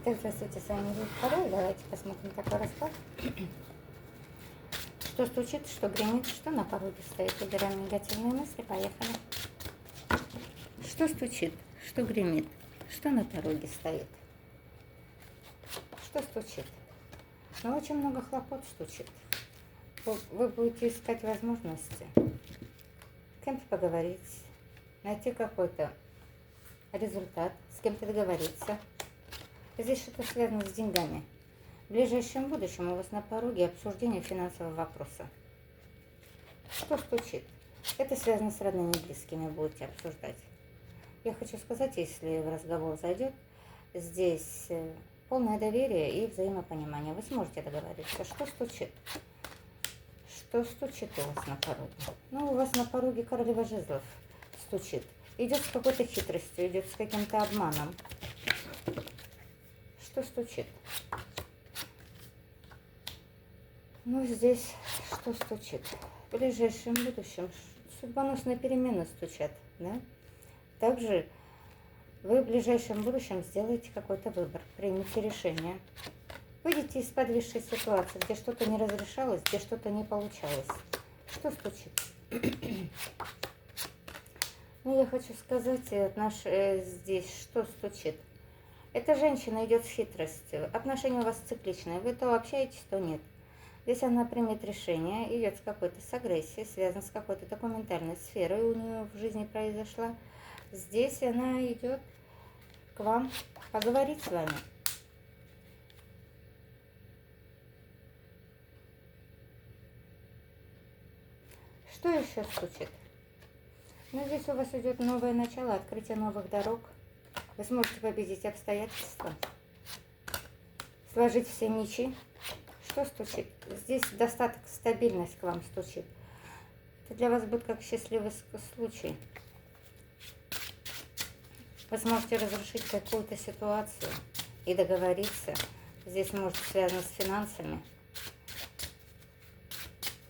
Итак, здравствуйте, с вами Юлия Второй. Давайте посмотрим такой расклад. Что стучит, что гремит, что на пороге стоит. Выбираем негативные мысли. Поехали. Что стучит, что гремит, что на пороге стоит. Что стучит? Ну, очень много хлопот стучит. Вы будете искать возможности с кем-то поговорить, найти какой-то результат, с кем-то договориться. Здесь что-то связано с деньгами. В ближайшем будущем у вас на пороге обсуждение финансового вопроса. Что стучит? Это связано с родными и близкими, будете обсуждать. Я хочу сказать, если в разговор зайдет, здесь полное доверие и взаимопонимание. Вы сможете договориться. Что стучит? Что стучит у вас на пороге? Ну, у вас на пороге королева жезлов стучит. Идет с какой-то хитростью, идет с каким-то обманом. Что стучит? Ну, здесь что стучит? В ближайшем будущем судьбоносные перемены стучат, да? Также вы в ближайшем будущем сделаете какой-то выбор, примите решение. Выйдите из подвисшей ситуации, где что-то не разрешалось, где что-то не получалось. Что стучит? Ну, я хочу сказать, здесь что стучит? Эта женщина идет с хитростью. Отношения у вас цикличные. Вы то общаетесь, то нет. Здесь она примет решение, идет с агрессией, связана с какой-то документальной сферой у нее в жизни произошла. Здесь она идет к вам поговорить с вами. Что еще стучит? Ну, здесь у вас идет новое начало, открытие новых дорог. Вы сможете победить обстоятельства, сложить все мечи. Что стучит? Здесь достаток, стабильность к вам стучит. Это для вас будет как счастливый случай. Вы сможете разрешить какую-то ситуацию и договориться. Здесь может связано с финансами.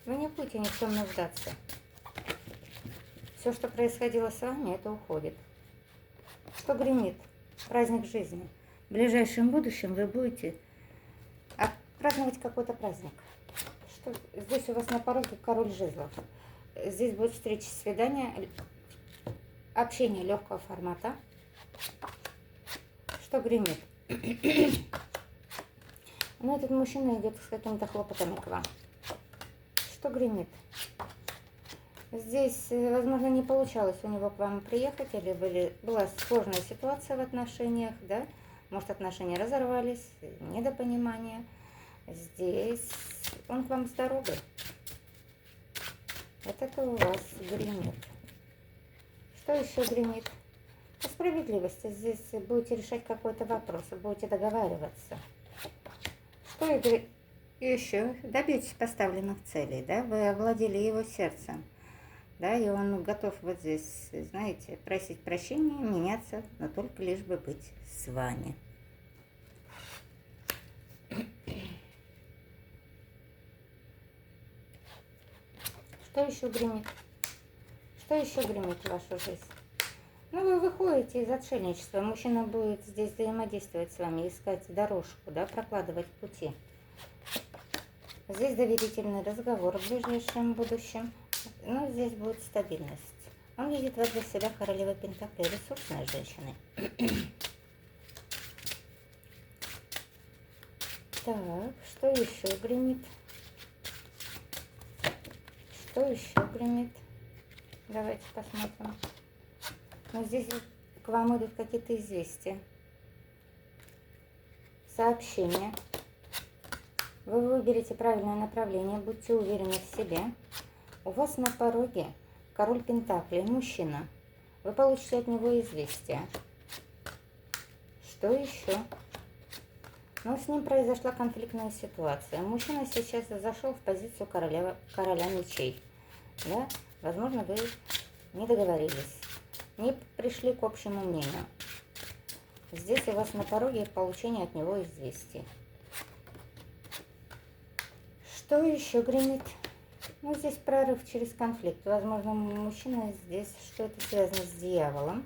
Вы не будете ни в чем нуждаться. Все, что происходило с вами, это уходит. Что гремит? Праздник жизни. В ближайшем будущем вы будете праздновать какой-то праздник. Что? Здесь у вас на пороге король жезлов. Здесь будет встреча, свидание, общение легкого формата. Что гремит? Ну, этот мужчина идет с какими-то хлопотами к вам. Что гремит? Здесь, возможно, не получалось у него к вам приехать, или была сложная ситуация в отношениях, да? Может, отношения разорвались, недопонимание. Здесь он к вам с дорогой. Вот это у вас гремит. Что еще гремит? По справедливости. Здесь будете решать какой-то вопрос, будете договариваться. Что еще? Добьетесь поставленных целей, да? Вы овладели его сердцем. Да, и он готов вот здесь, знаете, просить прощения, меняться, но только лишь бы быть с вами. Что еще гремит? Что еще гремит в вашу жизнь? Ну, вы выходите из отшельничества. Мужчина будет здесь взаимодействовать с вами, искать дорожку, да, прокладывать пути. Здесь доверительный разговор в ближайшем будущем. Ну, здесь будет стабильность. Он видит вас для себя королевой Пентаклей, ресурсной женщиной. Так, что еще гремит? Что еще гремит? Давайте посмотрим. Ну, здесь к вам идут какие-то известия, сообщения. Вы выберете правильное направление, будьте уверены в себе. У вас на пороге король Пентаклей, мужчина. Вы получите от него известие. Что еще? Ну, с ним произошла конфликтная ситуация. Мужчина сейчас зашел в позицию короля мечей. Да? Возможно, вы не договорились, не пришли к общему мнению. Здесь у вас на пороге получение от него известий. Что еще гремит? Ну, здесь прорыв через конфликт. Возможно, мужчина здесь что-то связано с дьяволом.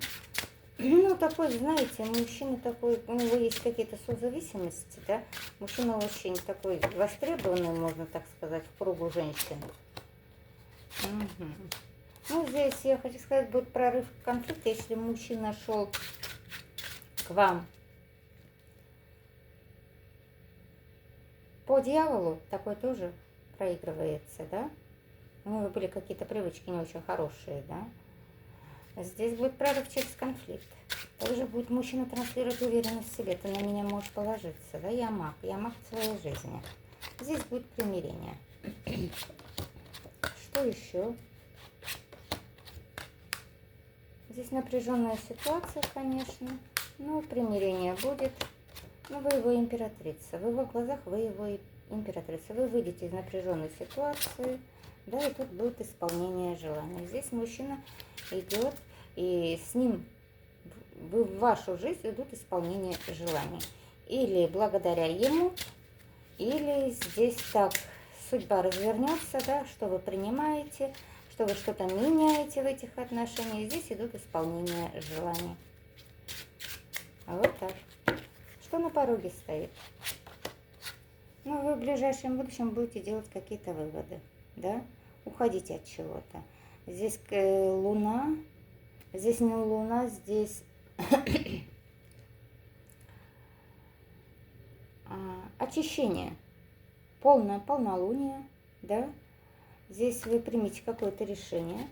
Ну, такой, знаете, мужчина такой, у него есть какие-то созависимости, да? Мужчина очень такой востребованный, можно так сказать, в кругу женщин. Угу. Ну, здесь, я хочу сказать, будет прорыв конфликта, если мужчина шел к вам по дьяволу, такой тоже проигрывается, да? У него были какие-то привычки не очень хорошие, да? Здесь будет прорыв через конфликт. Также будет мужчина транслировать уверенность в себе. Ты на меня можешь положиться, да? Я маг в своей жизни. Здесь будет примирение. Что еще? Здесь напряженная ситуация, конечно. Но примирение будет. Но вы его императрица. В его глазах вы его императрица. Вы выйдете из напряженной ситуации. Да, и тут будет исполнение желаний. Здесь мужчина идет, и с ним в вашу жизнь идут исполнения желаний. Или благодаря ему, или здесь так судьба развернется, да, что вы принимаете, что вы что-то меняете в этих отношениях. Здесь идут исполнения желаний. А вот так. Что на пороге стоит? Ну, вы в ближайшем будущем будете делать какие-то выводы, да? Уходите от чего-то. Здесь луна, здесь не луна, здесь очищение, полнолуние, да? Здесь вы примите какое-то решение.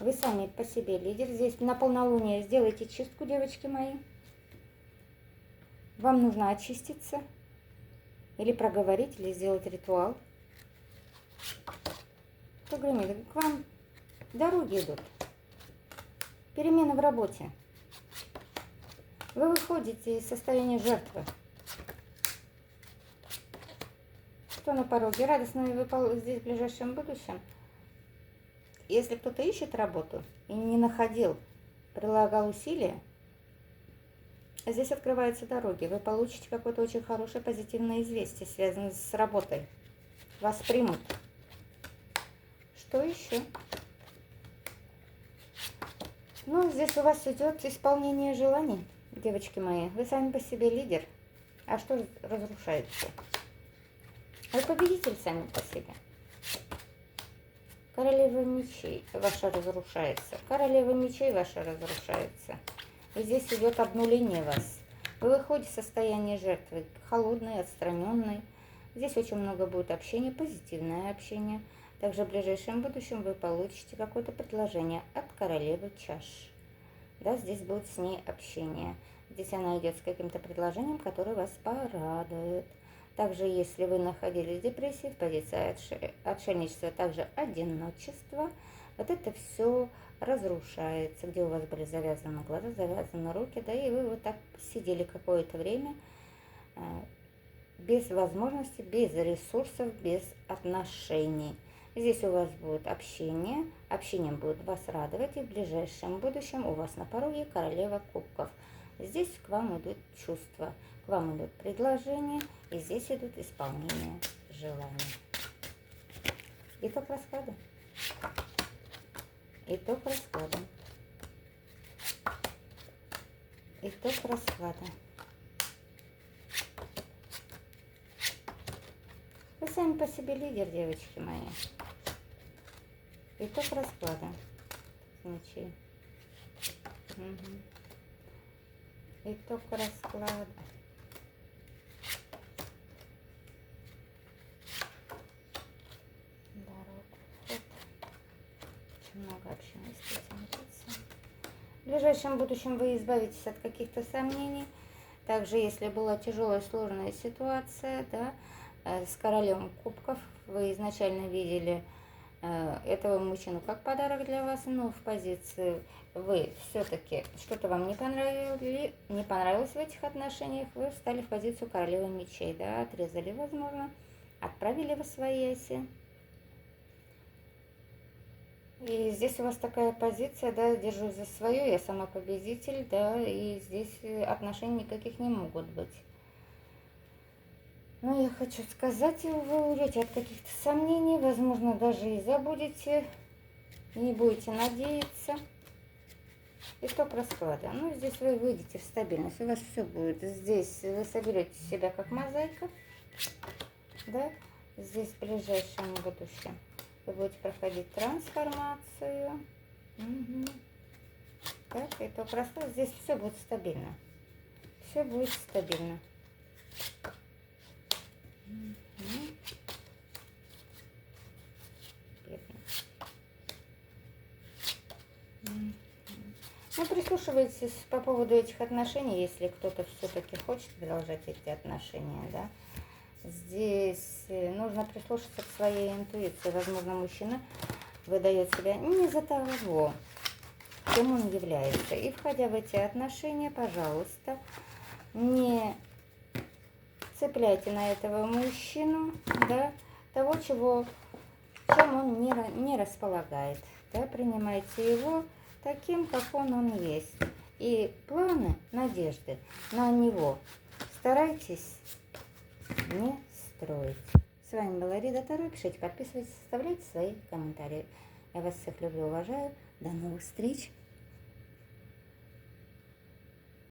Вы сами по себе лидер. Здесь на полнолуние сделайте чистку, девочки мои. Вам нужно очиститься. Или проговорить, или сделать ритуал. Кто гремит? К вам дороги идут. Перемены в работе. Вы выходите из состояния жертвы. Что на пороге? Радостно вы здесь в ближайшем будущем. Если кто-то ищет работу и не находил, прилагал усилия, здесь открываются дороги. Вы получите какое-то очень хорошее позитивное известие, связанное с работой. Вас примут. Что еще? Ну, здесь у вас идет исполнение желаний, девочки мои. Вы сами по себе лидер. А что разрушается? Вы победитель сами по себе. Королева мечей ваша разрушается. Королева мечей ваша разрушается. И здесь идет обнуление вас. Вы выходите из состояния жертвы, холодной, отстраненной. Здесь очень много будет общения, позитивное общение. Также в ближайшем будущем вы получите какое-то предложение от королевы чаш. Да, здесь будет с ней общение. Здесь она идет с каким-то предложением, которое вас порадует. Также, если вы находились в депрессии, в позиции отшельничества, также одиночество, вот это все разрушается, где у вас были завязаны глаза, завязаны руки, да, и вы вот так сидели какое-то время без возможности, без ресурсов, без отношений. Здесь у вас будет общение, общением будет вас радовать, и в ближайшем будущем у вас на пороге королева кубков. Здесь к вам идут чувства, к вам идут предложения, и здесь идут исполнения желаний. Итог расклада. Итог расклада. Итог расклада. Вы сами по себе лидер, девочки мои. Итог расклада. Значит. Угу. Итог расклада. Много общения с этим лицом. В ближайшем будущем вы избавитесь от каких-то сомнений. Также, если была тяжелая, сложная ситуация, да, с королем кубков, вы изначально видели этого мужчину как подарок для вас, но в позиции вы все-таки что-то вам не понравилось в этих отношениях, вы встали в позицию королевы мечей, да, отрезали, возможно, отправили во свояси. И здесь у вас такая позиция, да, держусь за свое, я сама победитель, да, и здесь отношений никаких не могут быть. Но я хочу сказать, вы уйдете от каких-то сомнений, возможно, даже и забудете, не будете надеяться. Итог расклада. Ну, здесь вы выйдете в стабильность. У вас все будет. Здесь вы соберете себя как мозаика. Да? Здесь в ближайшем будущем вы будете проходить трансформацию. Угу. Так, итог расклада. Здесь все будет стабильно. Все будет стабильно. Угу. Ну, прислушивайтесь по поводу этих отношений, если кто-то все-таки хочет продолжать эти отношения, да. Здесь нужно прислушаться к своей интуиции. Возможно, мужчина выдает себя не за того, кем он является. И входя в эти отношения, пожалуйста, не цепляйте на этого мужчину, да, того, чем он не располагает. Да, принимайте его таким, как он есть. И планы, надежды на него старайтесь не строить. С вами была Рида Таро. Пишите, подписывайтесь, оставляйте свои комментарии. Я вас всех люблю, уважаю. До новых встреч.